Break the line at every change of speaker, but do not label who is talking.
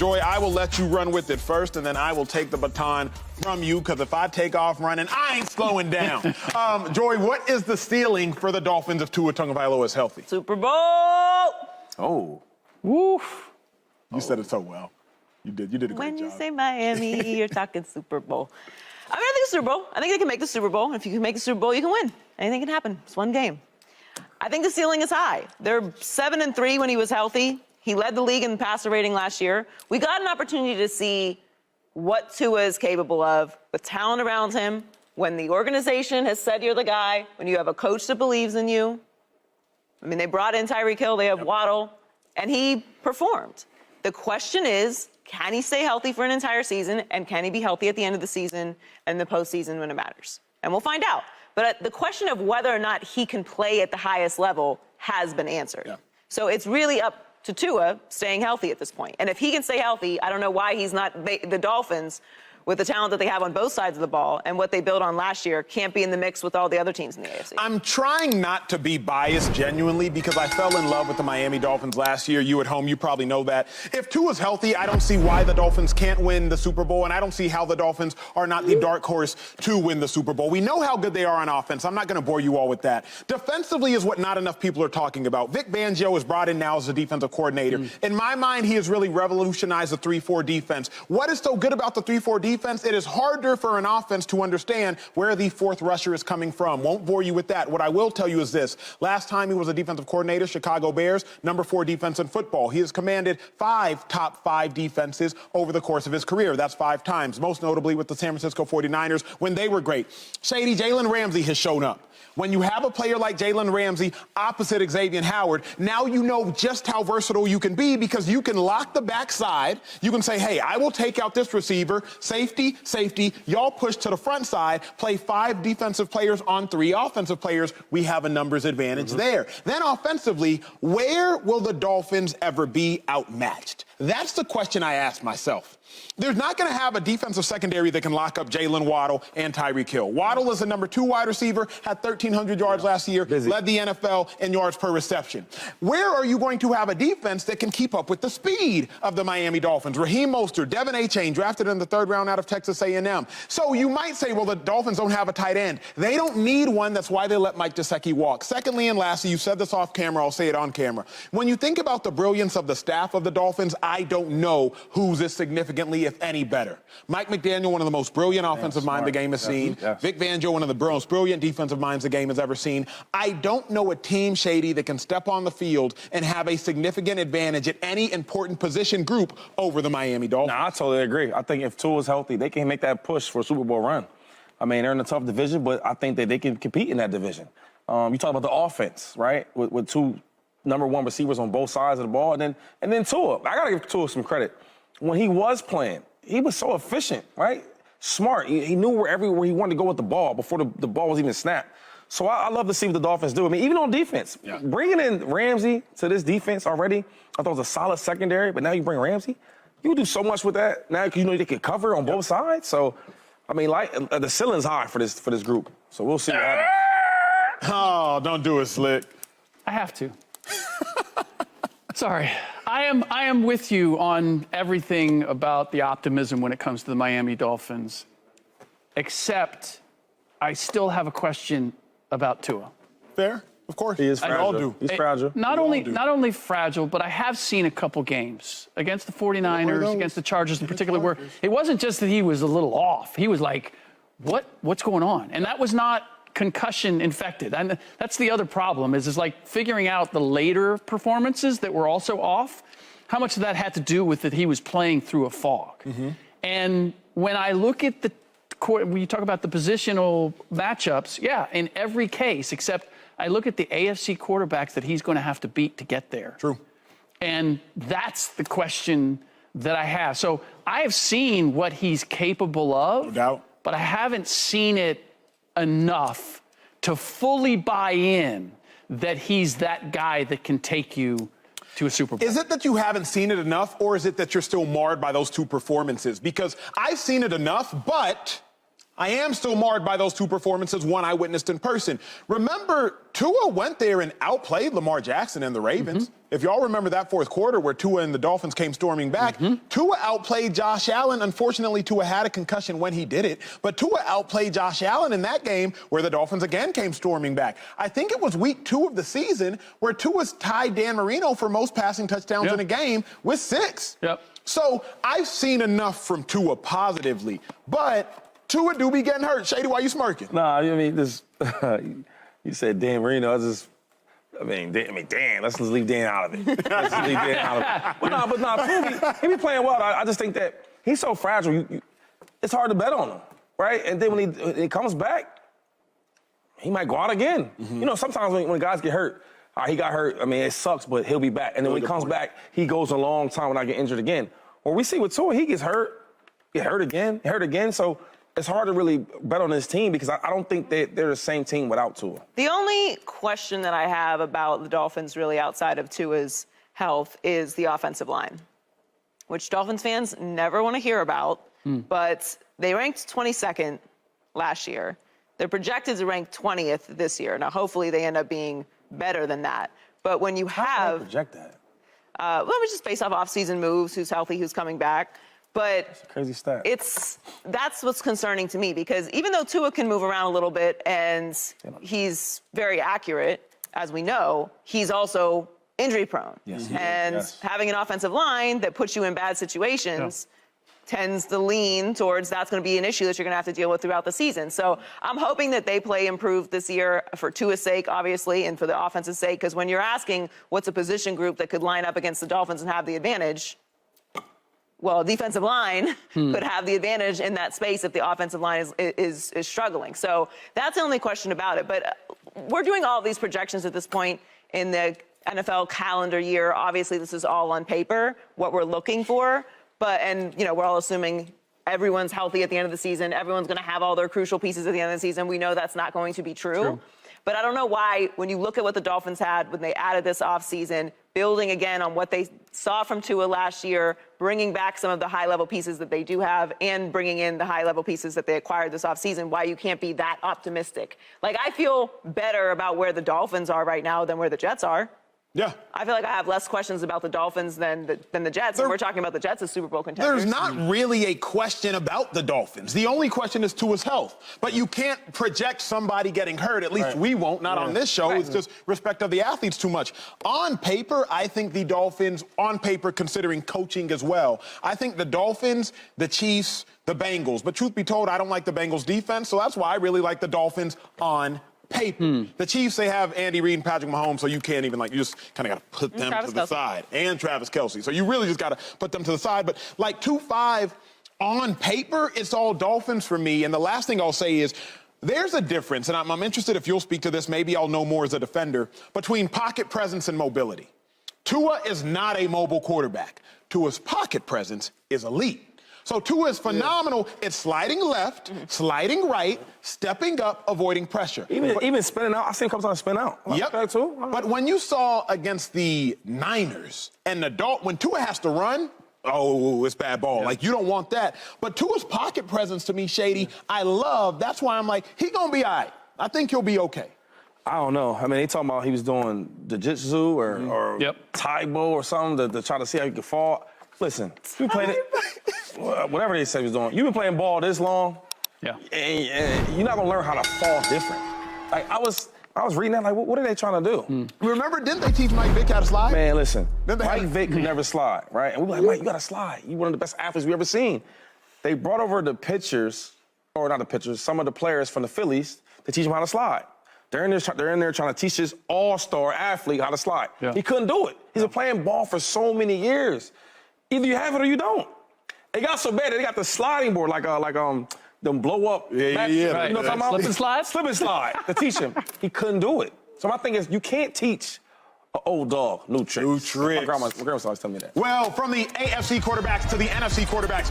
Joy, I will let you run with it first, and then I will take the baton from you, because if I take off running, I ain't slowing down. Joy, what is the ceiling for the Dolphins if Tua Tagovailoa is healthy?
Super Bowl!
Oh.
Woof.
You said it so well. You did a great job.
When you say Miami, you're talking Super Bowl. I think it's Super Bowl. I think they can make the Super Bowl. If you can make the Super Bowl, you can win. Anything can happen. It's one game. I think the ceiling is high. They're 7-3 when he was healthy. He led the league in passer rating last year. We got an opportunity to see what Tua is capable of with talent around him, when the organization has said you're the guy, when you have a coach that believes in you. I mean, they brought in Tyreek Hill, they have Waddle, and he performed. The question is, can he stay healthy for an entire season, and can he be healthy at the end of the season and the postseason when it matters? And we'll find out. But the question of whether or not he can play at the highest level has been answered. Yeah. So it's really up to Tua staying healthy at this point. And if he can stay healthy, I don't know why he's not the Dolphins, with the talent that they have on both sides of the ball and what they built on last year, can't be in the mix with all the other teams in the AFC.
I'm trying not to be biased genuinely, because I fell in love with the Miami Dolphins last year. You at home, you probably know that. If Tua's healthy, I don't see why the Dolphins can't win the Super Bowl, and I don't see how the Dolphins are not the dark horse to win the Super Bowl. We know how good they are on offense. I'm not going to bore you all with that. Defensively is what not enough people are talking about. Vic Fangio is brought in now as the defensive coordinator. In my mind, he has really revolutionized the 3-4 defense. What is so good about the 3-4 defense? It is harder for an offense to understand where the fourth rusher is coming from. Won't bore you with that. What I will tell you is this. Last time he was a defensive coordinator, Chicago Bears, number 4 defense in football. He has commanded 5 top 5 defenses over the course of his career. That's 5 times, most notably with the San Francisco 49ers when they were great. Shady, Jalen Ramsey has shown up. When you have a player like Jalen Ramsey opposite Xavier Howard, now you know just how versatile you can be, because you can lock the backside. You can say, hey, I will take out this receiver, safety, y'all push to the front side, play 5 defensive players on 3 offensive players. We have a numbers advantage there. Then offensively, where will the Dolphins ever be outmatched? That's the question I ask myself. They're not going to have a defensive secondary that can lock up Jalen Waddle and Tyreek Hill. Waddle is the number 2 wide receiver, had 1,300 yards last year, led the NFL in yards per reception. Where are you going to have a defense that can keep up with the speed of the Miami Dolphins? Raheem Mostert, Devin Achane, drafted in the 3rd round out of Texas A&M. So you might say, well, the Dolphins don't have a tight end. They don't need one. That's why they let Mike Gesicki walk. Secondly and lastly, you said this off camera, I'll say it on camera. When you think about the brilliance of the staff of the Dolphins, I don't know who's as significantly, if any, better. Mike McDaniel, one of the most brilliant offensive minds the game has seen. Vic Fangio, one of the most brilliant defensive minds the game has ever seen. I don't know a team, Shady, that can step on the field and have a significant advantage at any important position group over the Miami Dolphins.
Nah, I totally agree. I think if Tua's healthy, they can make that push for a Super Bowl run. I mean, they're in a tough division, but I think that they can compete in that division. You talk about the offense, right, with 2 number 1 receivers on both sides of the ball, and then Tua. I got to give Tua some credit. When he was playing, he was so efficient, right? Smart. He knew everywhere he wanted to go with the ball before the ball was even snapped. So I love to see what the Dolphins do. I mean, even on defense, bringing in Ramsey to this defense already, I thought it was a solid secondary, but now you bring Ramsey. You can do so much with that now, because you know they can cover on both sides. So, I mean, like the ceiling's high for this group. So we'll see what happens.
Oh, don't do it, Slick.
I have to. Sorry. I am with you on everything about the optimism when it comes to the Miami Dolphins, except I still have a question about Tua.
Fair, of course.
He is fragile.
All do.
He's fragile.
Not only fragile, but I have seen a couple games against the 49ers, against the Chargers in particular, where it wasn't just that he was a little off. He was like, what's going on? And that was not concussion infected. And that's the other problem is like figuring out the later performances that were also off, how much of that had to do with that he was playing through a fog. And when I look at when you talk about the positional matchups, yeah, in every case, except I look at the AFC quarterbacks that he's going to have to beat to get there.
True.
And that's the question that I have. So I have seen what he's capable of,
no doubt,
but I haven't seen it enough to fully buy in that he's that guy that can take you to a Super Bowl.
Is it that you haven't seen it enough, or is it that you're still marred by those 2 performances? Because I've seen it enough, but I am still marred by those two performances, one I witnessed in person. Remember, Tua went there and outplayed Lamar Jackson and the Ravens. If y'all remember that fourth quarter where Tua and the Dolphins came storming back, Tua outplayed Josh Allen. Unfortunately, Tua had a concussion when he did it, but Tua outplayed Josh Allen in that game where the Dolphins again came storming back. I think it was week 2 of the season where Tua's tied Dan Marino for most passing touchdowns in a game with 6. So I've seen enough from Tua positively, but Tua do be getting hurt. Shady, why you smirking?
Nah, I mean, this, you said Dan Marino. I mean, Dan, let's just leave Dan out of it. Let's just leave Dan out of it. But nah, he be playing well. I just think that he's so fragile. It's hard to bet on him, right? And then when he comes back, he might go out again. You know, sometimes when guys get hurt, he got hurt. I mean, it sucks, but he'll be back. And then when he comes back, he goes a long time without getting injured again. Or we see with Tua, he gets hurt, get hurt again. So it's hard to really bet on this team because I don't think they're the same team without Tua.
The only question that I have about the Dolphins really outside of Tua's health is the offensive line, which Dolphins fans never want to hear about, but they ranked 22nd last year. They're projected to rank 20th this year. Now, hopefully they end up being better than that. But when you have...
How can they project that?
Well, it was just based off off-season moves, who's healthy, who's coming back. But
that's a crazy stat.
That's what's concerning to me because even though Tua can move around a little bit and he's very accurate, as we know, he's also injury prone. And having an offensive line that puts you in bad situations tends to lean towards that's going to be an issue that you're going to have to deal with throughout the season. So I'm hoping that they play improved this year for Tua's sake, obviously, and for the offense's sake, because when you're asking what's a position group that could line up against the Dolphins and have the advantage, well, defensive line could have the advantage in that space if the offensive line is struggling. So that's the only question about it. But we're doing all of these projections at this point in the NFL calendar year. Obviously, this is all on paper, what we're looking for. And, you know, we're all assuming everyone's healthy at the end of the season. Everyone's going to have all their crucial pieces at the end of the season. We know that's not going to be true. But I don't know why, when you look at what the Dolphins had when they added this offseason, building again on what they saw from Tua last year, bringing back some of the high-level pieces that they do have, and bringing in the high-level pieces that they acquired this offseason, why you can't be that optimistic. Like, I feel better about where the Dolphins are right now than where the Jets are.
Yeah.
I feel like I have less questions about the Dolphins than the Jets. And we're talking about the Jets as Super Bowl contenders.
There's not really a question about the Dolphins. The only question is Tua's health. But you can't project somebody getting hurt. At least we won't, not on this show. It's just respect of the athletes too much. On paper, I think the Dolphins, on paper, considering coaching as well, I think the Dolphins, the Chiefs, the Bengals. But truth be told, I don't like the Bengals defense, so that's why I really like the Dolphins on paper. The Chiefs, they have Andy Reid and Patrick Mahomes, so you can't even, you just kind of got to put them to the side. And Travis Kelce. So you really just got to put them to the side. But 2-5 on paper, it's all Dolphins for me. And the last thing I'll say is there's a difference, and I'm interested if you'll speak to this. Maybe I'll know more as a defender, between pocket presence and mobility. Tua is not a mobile quarterback. Tua's pocket presence is elite. So Tua is phenomenal. It's sliding left, sliding right, stepping up, avoiding pressure.
Even spinning out. I see him come out and spin out.
Yep.
Too.
But when you saw against the Niners and when Tua has to run, it's bad ball. You don't want that. But Tua's pocket presence to me, Shady, I love. That's why I'm like, he's going to be all right. I think he'll be okay.
I don't know. I mean, they talking about he was doing jiu-jitsu or Taibo or something to try to see how he could fall. Listen, you playing it, whatever they say he was doing. You've been playing ball this long, and you're not gonna learn how to fall different. I was reading that, what are they trying to do?
Remember, didn't they teach Mike Vick how to slide?
Man, listen, Mike Vick could never slide, right? And we were like, Mike, you gotta slide. You're one of the best athletes we ever seen. They brought over the pitchers, or not the pitchers, some of the players from the Phillies to teach him how to slide. They're in there trying to teach this all-star athlete how to slide. He couldn't do it. He's been playing ball for so many years. Either you have it or you don't. It got so bad that they got the sliding board, them blow up. You know what I'm talking about?
Slip and slide?
Slip and slide to teach him. He couldn't do it. So my thing is, you can't teach an old dog new tricks.
New tricks.
My grandma always telling me that.
Well, from the AFC quarterbacks to the NFC quarterbacks.